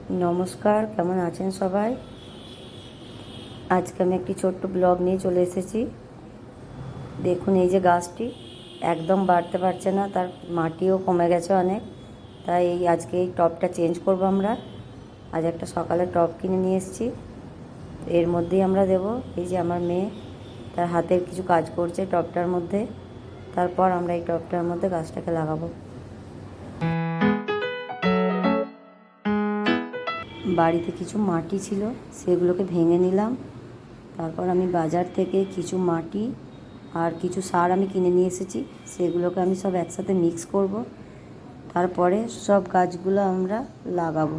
নমস্কার, কেমন আছেন সবাই? আজকে আমি একটি ছোট্ট ব্লগ নিয়ে চলে এসেছি। দেখুন, এই যে গাছটি একদম বাড়তে পারছে না, তার মাটিও কমে গেছে অনেক। তাই আজকে এই টবটা চেঞ্জ করব আমরা। আজ একটা সকালে টব কিনে নিয়ে এসেছি, এর মধ্যেই আমরা দেব। এই যে আমার মেয়ে তার হাতের কিছু কাজ করছে টবটার মধ্যে, তারপর আমরা এই টবটার মধ্যে গাছটাকে লাগাবো। বাড়িতে কিছু মাটি ছিল, সেগুলোকে ভেঙে নিলাম। তারপর আমি বাজার থেকে কিছু মাটি আর কিছু সার আমি কিনে নিয়ে এসেছি, সেগুলোকে আমি সব একসাথে মিক্স করব। তারপরে সব গাছগুলো আমরা লাগাবো।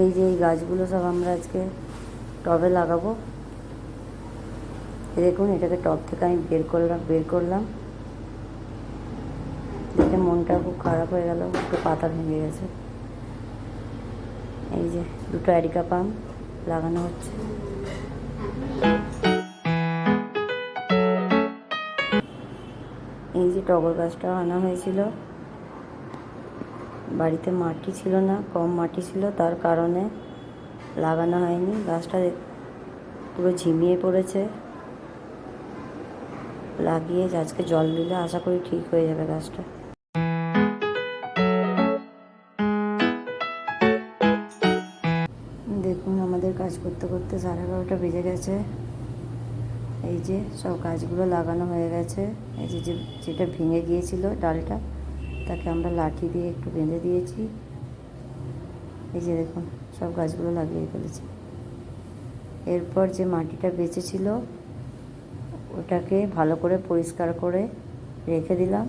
এই যে এই গাছগুলো সব আমরা আজকে টবে লাগাবো। দেখুন, এটাকে টব থেকে আমি বের করলাম। দেখে মনটা খুব খারাপ হয়ে গেল, একটু পাতা ভেঙে গেছে। এই যে দুটো অ্যারিকা পাম লাগানো হচ্ছে। এই যে টগর গাছটা আনা হয়েছিল, বাড়িতে মাটি ছিল না, কম মাটি ছিল, তার কারণে লাগানো হয়নি। গাছটা পুরো ঝিমিয়ে পড়েছে। লাগিয়ে আজকে জল দিলে আশা করি ঠিক হয়ে যাবে গাছটা। দেখুন, আমাদের কাজ করতে করতে 11:30 বেজে গেছে। এই যে সব গাছগুলো লাগানো হয়ে গেছে। এই যে যেটা ভেঙে গিয়েছিল ডালটা, তাকে আমরা লাঠি দিয়ে একটু বেঁধে দিয়েছি। এই যে দেখুন, সব গাছগুলো লাগিয়ে ফেলেছি। এরপর যে মাটিটা বেঁচেছিল ওটাকে ভালো করে পরিষ্কার করে রেখে দিলাম,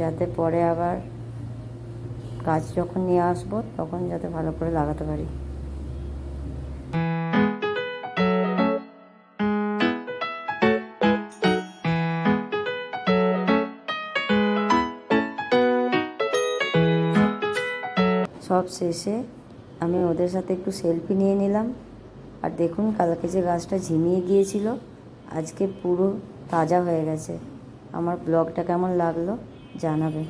যাতে পরে আবার গাছ যখন নিয়ে আসবো তখন যাতে ভালো করে লাগাতে পারি। সব শেষে আমি ওদের সাথে একটু সেলফি নিয়ে নিলাম। আর দেখুন, কালকে যে গাছটা ঝিমিয়ে গিয়েছিল আজকে পুরো তাজা হয়ে গেছে। আমার ব্লগটা কেমন লাগলো জানাবে।